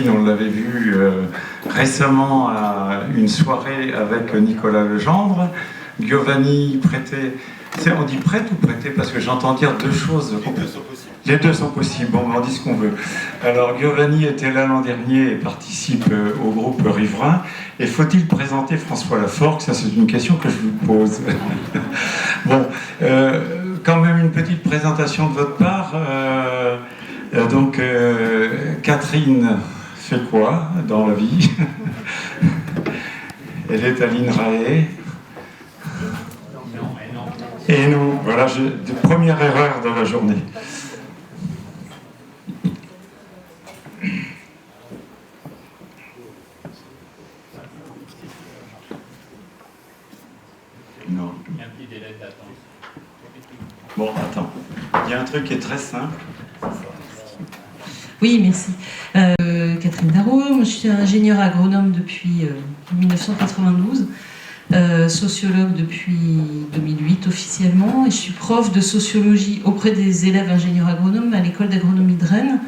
Catherine, on l'avait vu récemment à une soirée avec Nicolas Legendre. Giovanni prêtait... On dit prête ou prêter? Parce que j'entends dire deux choses. Les deux sont possibles. Les deux sont possibles, bon, on dit ce qu'on veut. Alors, Giovanni était là l'an dernier et participe au groupe Riverain. Et faut-il présenter François Laforgue? Ça, c'est une question que je vous pose. Bon, quand même une petite présentation de votre part. Donc, Catherine fait quoi dans la vie? Elle est à l'INRAE. Et non, voilà, première erreur de la journée. Non. Il y a un petit délai d'attente. Bon, attends. Il y a un truc qui est très simple. Oui, merci. Catherine Darro, je suis ingénieure agronome depuis 1992. Sociologue depuis 2008 officiellement, et je suis prof de sociologie auprès des élèves ingénieurs agronomes à l'école d'agronomie de Rennes.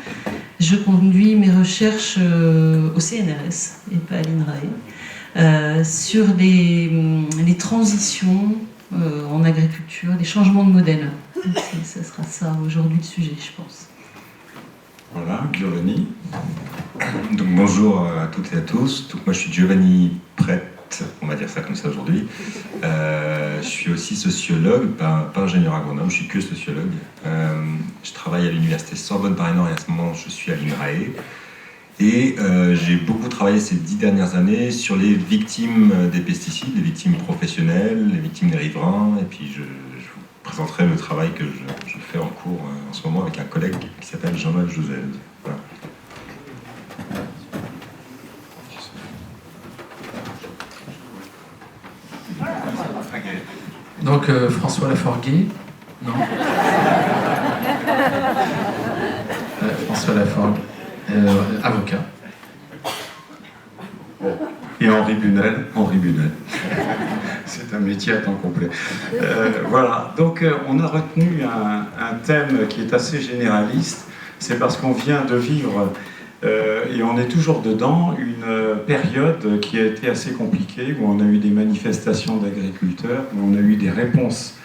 Je conduis mes recherches au CNRS et pas à l'INRAE sur les transitions en agriculture, les changements de modèle. Ça sera ça aujourd'hui le sujet, je pense. Voilà, Giovanni. Donc bonjour à toutes et à tous. Donc moi je suis Giovanni Prête, on va dire ça comme ça aujourd'hui. Je suis aussi sociologue, pas ingénieur agronome, je suis que sociologue. Je travaille à l'université Sorbonne Paris-Nord et à ce moment je suis à l'INRAE. Et j'ai beaucoup travaillé ces 10 dernières années sur les victimes des pesticides, les victimes professionnelles, les victimes des riverains. Et puis je vous présenterai le travail que je fais en cours en ce moment avec un collègue qui s'appelle Jean-Marc Josel. Voilà. Donc François Laforgue, non François Laforgue, avocat. Et Henri Bunel. C'est un métier à temps complet. Voilà, donc on a retenu un thème qui est assez généraliste. C'est parce qu'on vient de vivre, et on est toujours dedans, une période qui a été assez compliquée, où on a eu des manifestations d'agriculteurs, où on a eu des réponses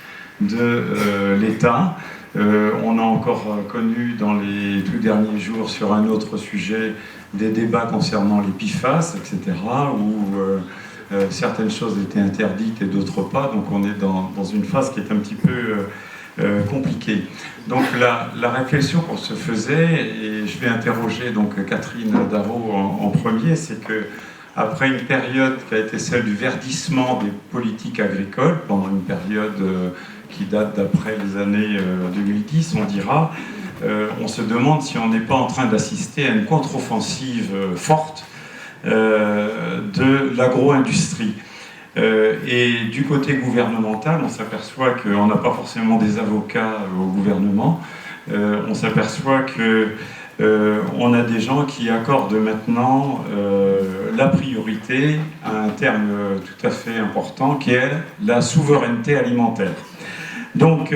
de l'État. On a encore connu dans les tout derniers jours sur un autre sujet des débats concernant les PFAS, etc., où certaines choses étaient interdites et d'autres pas. Donc on est dans une phase qui est un petit peu compliquée. Donc la réflexion qu'on se faisait, et je vais interroger donc Catherine Darro en premier, c'est que après une période qui a été celle du verdissement des politiques agricoles, pendant une période qui date d'après les années 2010, on dira, on se demande si on n'est pas en train d'assister à une contre-offensive forte de l'agro-industrie. Et du côté gouvernemental, on s'aperçoit qu'on n'a pas forcément des avocats au gouvernement. On s'aperçoit qu'on a des gens qui accordent maintenant la priorité à un terme tout à fait important, qui est la souveraineté alimentaire. Donc,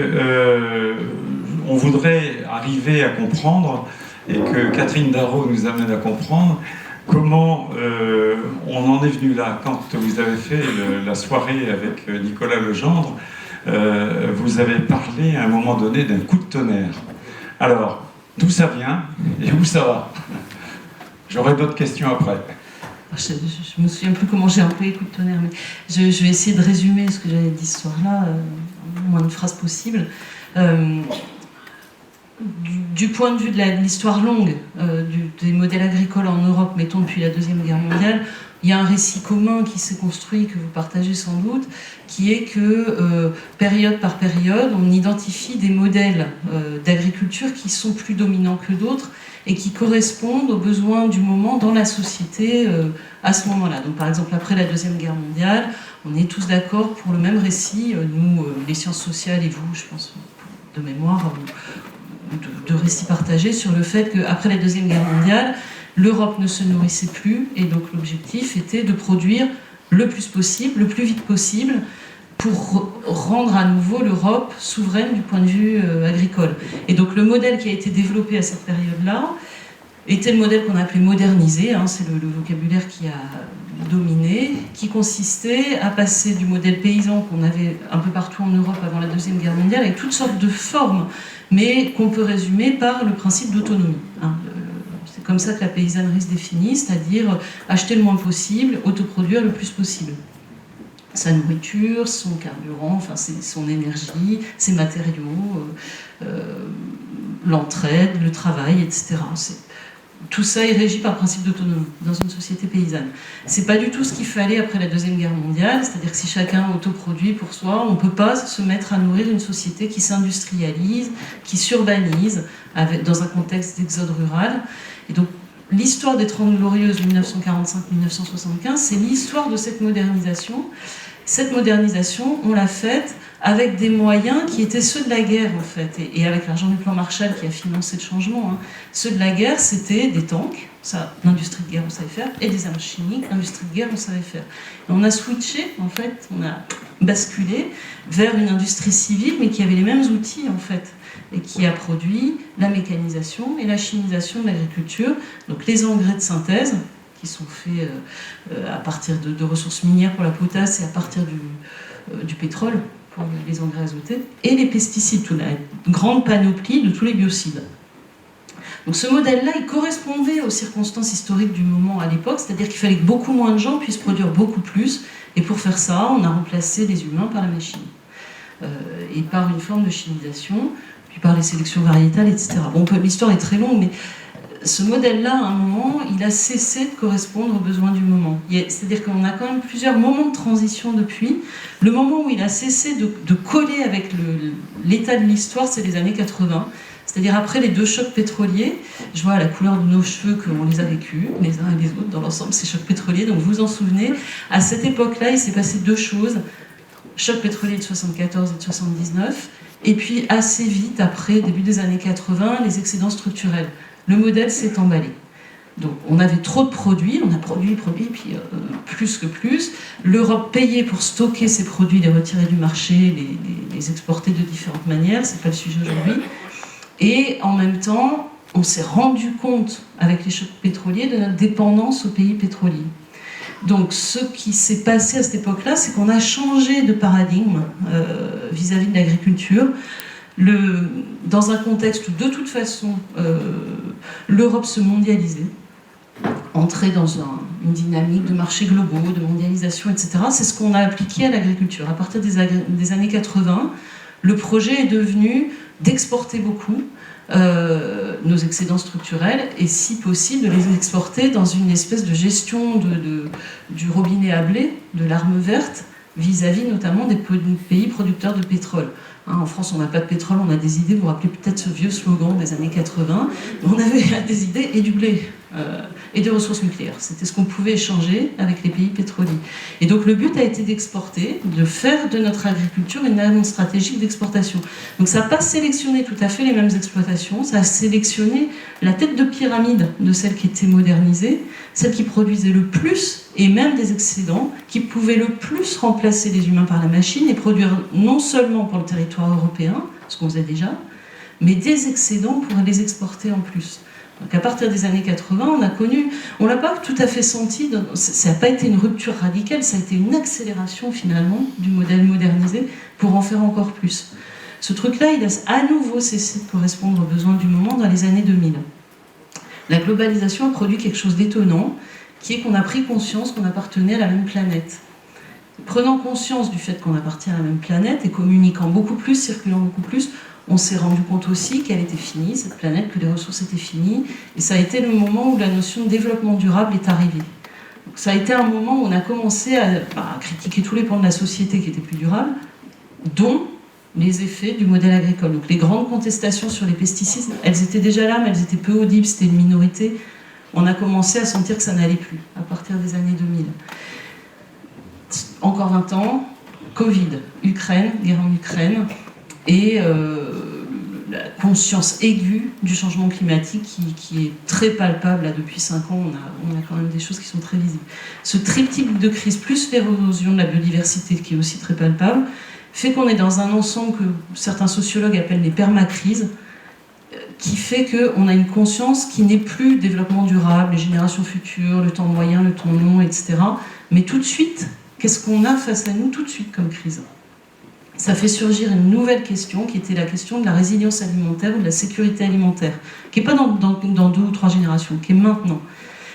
on voudrait arriver à comprendre, et que Catherine Darro nous amène à comprendre, comment on en est venu là. Quand vous avez fait la soirée avec Nicolas Legendre, vous avez parlé à un moment donné d'un coup de tonnerre. Alors, d'où ça vient et où ça va? J'aurai d'autres questions après. Je me souviens plus comment j'ai employé coup de tonnerre, mais je vais essayer de résumer ce que j'avais dit ce soir-là, en moins de phrases possible. Du point de vue de l'histoire longue des modèles agricoles en Europe, mettons depuis la Deuxième Guerre mondiale, il y a un récit commun qui s'est construit, que vous partagez sans doute, qui est que période par période, on identifie des modèles d'agriculture qui sont plus dominants que d'autres et qui correspondent aux besoins du moment dans la société à ce moment-là. Donc par exemple, après la Deuxième Guerre mondiale, on est tous d'accord pour le même récit, nous, les sciences sociales et vous, je pense, de mémoire, de récits partagés sur le fait qu'après la Deuxième Guerre mondiale, l'Europe ne se nourrissait plus, et donc l'objectif était de produire le plus possible, le plus vite possible, pour rendre à nouveau l'Europe souveraine du point de vue agricole. Et donc le modèle qui a été développé à cette période-là était le modèle qu'on a appelé modernisé, hein, c'est le vocabulaire qui a dominé, qui consistait à passer du modèle paysan qu'on avait un peu partout en Europe avant la Deuxième Guerre mondiale, avec toutes sortes de formes, mais qu'on peut résumer par le principe d'autonomie. Hein. C'est comme ça que la paysannerie se définit, c'est-à-dire acheter le moins possible, autoproduire le plus possible. Sa nourriture, son carburant, enfin son énergie, ses matériaux, l'entraide, le travail, etc. Tout ça est régi par le principe d'autonomie dans une société paysanne. C'est pas du tout ce qu'il fallait après la Deuxième Guerre mondiale, c'est-à-dire que si chacun autoproduit pour soi, on peut pas se mettre à nourrir une société qui s'industrialise, qui s'urbanise, dans un contexte d'exode rural. Et donc, l'histoire des 30 Glorieuses 1945-1975, c'est l'histoire de cette modernisation. Cette modernisation, on l'a faite avec des moyens qui étaient ceux de la guerre, en fait, et avec l'argent du plan Marshall qui a financé le changement. Hein. Ceux de la guerre, c'était des tanks, ça, l'industrie de guerre, on savait faire, et des armes chimiques, l'industrie de guerre, on savait faire. Et on a switché, en fait, on a basculé vers une industrie civile, mais qui avait les mêmes outils, en fait, et qui a produit la mécanisation et la chimisation de l'agriculture, donc les engrais de synthèse, qui sont faits à partir de ressources minières pour la potasse et à partir du pétrole pour les engrais azotés, et les pesticides, toute la grande panoplie de tous les biocides. Donc ce modèle-là, il correspondait aux circonstances historiques du moment à l'époque, c'est-à-dire qu'il fallait que beaucoup moins de gens puissent produire beaucoup plus, et pour faire ça, on a remplacé les humains par la machine, et par une forme de chimisation, puis par les sélections variétales, etc. Bon, l'histoire est très longue, mais ce modèle-là, à un moment, il a cessé de correspondre aux besoins du moment. C'est-à-dire qu'on a quand même plusieurs moments de transition depuis. Le moment où il a cessé de coller avec l'état de l'histoire, c'est les années 80. C'est-à-dire après les 2 chocs pétroliers, je vois à la couleur de nos cheveux qu'on les a vécus, les uns et les autres, dans l'ensemble, ces chocs pétroliers. Donc vous vous en souvenez, à cette époque-là, il s'est passé 2 choses. Choc pétrolier de 74 et de 79, et puis assez vite, après, début des années 80, les excédents structurels. Le modèle s'est emballé. Donc on avait trop de produits, on a produit, puis plus que plus. L'Europe payait pour stocker ces produits, les retirer du marché, les exporter de différentes manières, c'est pas le sujet aujourd'hui. Et en même temps, on s'est rendu compte, avec les chocs pétroliers, de notre dépendance aux pays pétroliers. Donc ce qui s'est passé à cette époque-là, c'est qu'on a changé de paradigme vis-à-vis de l'agriculture. Dans un contexte où, de toute façon, l'Europe se mondialisait, entrait dans une dynamique de marchés globaux, de mondialisation, etc. C'est ce qu'on a appliqué à l'agriculture. À partir des années 80, le projet est devenu d'exporter beaucoup nos excédents structurels et, si possible, de les exporter dans une espèce de gestion du robinet à blé, de l'arme verte, vis-à-vis notamment des pays producteurs de pétrole. Hein, en France, on n'a pas de pétrole, on a des idées, vous vous rappelez peut-être ce vieux slogan des années 80, on avait des idées et du blé, et des ressources nucléaires. C'était ce qu'on pouvait échanger avec les pays pétroliers. Et donc le but a été d'exporter, de faire de notre agriculture une arme stratégique d'exportation. Donc ça n'a pas sélectionné tout à fait les mêmes exploitations, ça a sélectionné la tête de pyramide de celles qui étaient modernisées, celles qui produisaient le plus, et même des excédents, qui pouvaient le plus remplacer les humains par la machine et produire non seulement pour le territoire européen, ce qu'on faisait déjà, mais des excédents pour les exporter en plus. Donc à partir des années 80, on l'a pas tout à fait senti, ça n'a pas été une rupture radicale, ça a été une accélération finalement du modèle modernisé pour en faire encore plus. Ce truc-là, il a à nouveau cessé de correspondre aux besoins du moment dans les années 2000. La globalisation a produit quelque chose d'étonnant, qui est qu'on a pris conscience qu'on appartenait à la même planète. Prenant conscience du fait qu'on appartient à la même planète et communiquant beaucoup plus, circulant beaucoup plus, on s'est rendu compte aussi qu'elle était finie, cette planète, que les ressources étaient finies. Et ça a été le moment où la notion de développement durable est arrivée. Donc ça a été un moment où on a commencé à critiquer tous les pans de la société qui étaient plus durables, dont les effets du modèle agricole. Donc les grandes contestations sur les pesticides, elles étaient déjà là, mais elles étaient peu audibles, c'était une minorité. On a commencé à sentir que ça n'allait plus, à partir des années 2000. Encore 20 ans, Covid, Ukraine, guerre en Ukraine, et la conscience aiguë du changement climatique qui est très palpable. Là, depuis 5 ans, on a quand même des choses qui sont très visibles. Ce triptyque de crise, plus l'érosion de la biodiversité, qui est aussi très palpable, fait qu'on est dans un ensemble que certains sociologues appellent les permacrises, qui fait qu'on a une conscience qui n'est plus développement durable, les générations futures, le temps moyen, le temps long, etc. Mais tout de suite, qu'est-ce qu'on a face à nous tout de suite comme crise? Ça fait surgir une nouvelle question qui était la question de la résilience alimentaire ou de la sécurité alimentaire, qui n'est pas dans 2 ou 3 générations, qui est maintenant.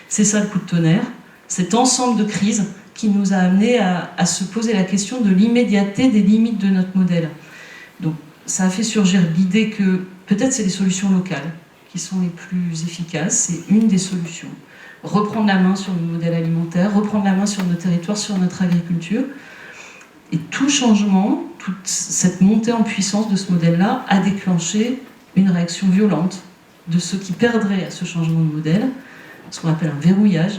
C'est ça le coup de tonnerre, cet ensemble de crises qui nous a amenés à se poser la question de l'immédiateté des limites de notre modèle. Donc ça a fait surgir l'idée que peut-être c'est les solutions locales qui sont les plus efficaces, c'est une des solutions. Reprendre la main sur le modèle alimentaire, reprendre la main sur nos territoires, sur notre agriculture. Et tout changement, toute cette montée en puissance de ce modèle-là a déclenché une réaction violente de ceux qui perdraient à ce changement de modèle, ce qu'on appelle un verrouillage,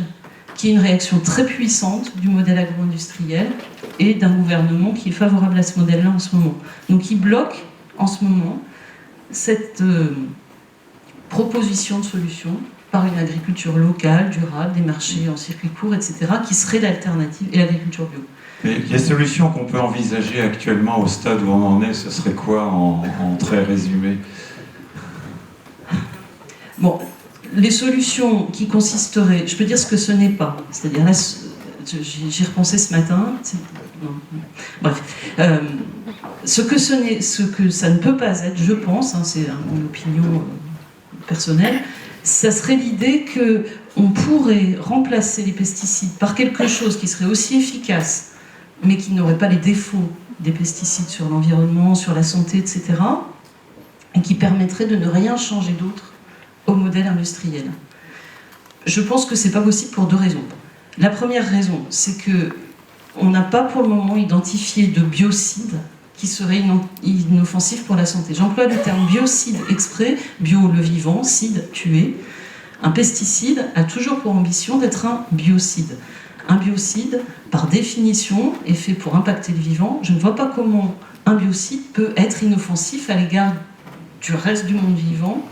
qui est une réaction très puissante du modèle agro-industriel et d'un gouvernement qui est favorable à ce modèle-là en ce moment. Donc il bloque en ce moment cette proposition de solution par une agriculture locale, durable, des marchés en circuit court, etc., qui serait l'alternative, et l'agriculture bio. Mais les solutions qu'on peut envisager actuellement au stade où on en est, ce serait quoi en très résumé? Bon, les solutions qui consisteraient, je peux dire ce que ce n'est pas, c'est-à-dire là, j'y repensé ce matin, bref, ce que ça ne peut pas être, je pense, hein, c'est mon opinion personnelle, ça serait l'idée qu'on pourrait remplacer les pesticides par quelque chose qui serait aussi efficace, mais qui n'aurait pas les défauts des pesticides sur l'environnement, sur la santé, etc., et qui permettrait de ne rien changer d'autre au modèle industriel. Je pense que c'est pas possible pour 2 raisons. La première raison, c'est qu'on n'a pas pour le moment identifié de biocide qui serait inoffensif pour la santé. J'emploie le terme biocide exprès, bio le vivant, cide tuer. Un pesticide a toujours pour ambition d'être un biocide. Un biocide, par définition, est fait pour impacter le vivant. Je ne vois pas comment un biocide peut être inoffensif à l'égard du reste du monde vivant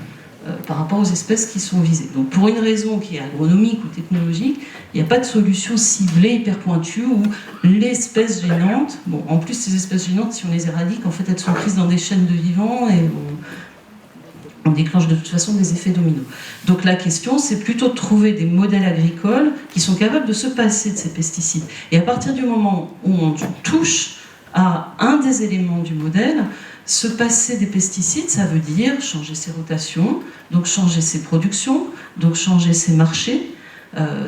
par rapport aux espèces qui sont visées. Donc pour une raison qui est agronomique ou technologique, il n'y a pas de solution ciblée, hyper pointue, où l'espèce gênante, bon, en plus ces espèces gênantes, si on les éradique, en fait elles sont prises dans des chaînes de vivants et on déclenche de toute façon des effets dominos. Donc la question, c'est plutôt de trouver des modèles agricoles qui sont capables de se passer de ces pesticides. Et à partir du moment où on touche à un des éléments du modèle, se passer des pesticides, ça veut dire changer ses rotations, donc changer ses productions, donc changer ses marchés,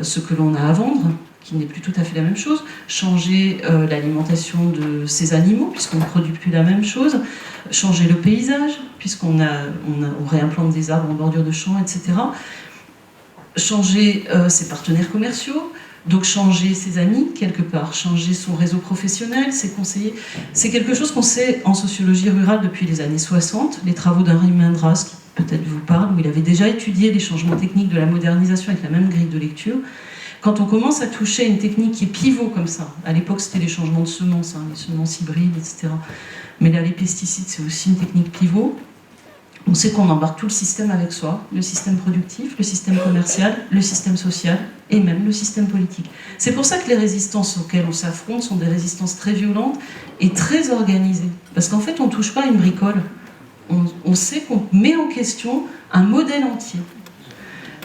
ce que l'on a à vendre, qui n'est plus tout à fait la même chose, changer l'alimentation de ces animaux, puisqu'on ne produit plus la même chose, changer le paysage, puisqu'on réimplante des arbres en bordure de champs, etc. Changer ses partenaires commerciaux, donc changer ses amis, quelque part, changer son réseau professionnel, ses conseillers. C'est quelque chose qu'on sait en sociologie rurale depuis les années 60, les travaux d'Henri Mendras, qui peut-être vous parlent, où il avait déjà étudié les changements techniques de la modernisation avec la même grille de lecture. Quand on commence à toucher à une technique qui est pivot comme ça, à l'époque c'était les changements de semences, hein, les semences hybrides, etc. Mais là les pesticides c'est aussi une technique pivot. On sait qu'on embarque tout le système avec soi, le système productif, le système commercial, le système social et même le système politique. C'est pour ça que les résistances auxquelles on s'affronte sont des résistances très violentes et très organisées. Parce qu'en fait on ne touche pas à une bricole, on sait qu'on met en question un modèle entier.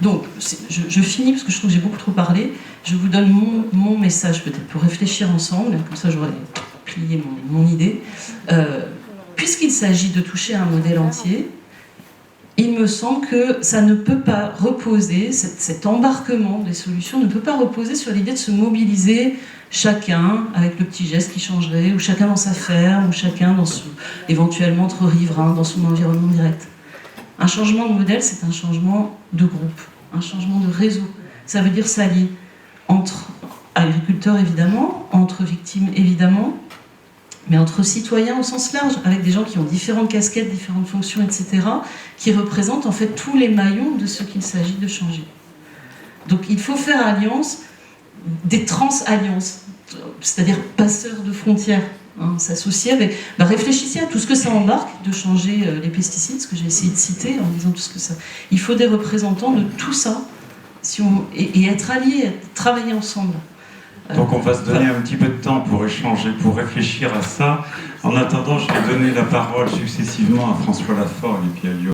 Donc, je finis parce que je trouve que j'ai beaucoup trop parlé. Je vous donne mon message peut-être pour réfléchir ensemble, comme ça j'aurai plié mon idée. Puisqu'il s'agit de toucher à un modèle entier, il me semble que ça ne peut pas reposer, cet embarquement des solutions ne peut pas reposer sur l'idée de se mobiliser chacun avec le petit geste qui changerait, ou chacun dans sa ferme, ou chacun éventuellement entre riverains, dans son environnement direct. Un changement de modèle, c'est un changement de groupe, un changement de réseau. Ça veut dire s'allier entre agriculteurs, évidemment, entre victimes, évidemment, mais entre citoyens au sens large, avec des gens qui ont différentes casquettes, différentes fonctions, etc., qui représentent en fait tous les maillons de ce qu'il s'agit de changer. Donc il faut faire alliance, des trans-alliances, c'est-à-dire passeurs de frontières. Hein, s'associer avec... réfléchissez à tout ce que ça embarque de changer les pesticides, ce que j'ai essayé de citer en disant tout ce que ça... Il faut des représentants de tout ça et être alliés, travailler ensemble. Donc on va se donner un petit peu de temps pour échanger, pour réfléchir à ça. En attendant, je vais donner la parole successivement à François Laforgue et puis à Lyon.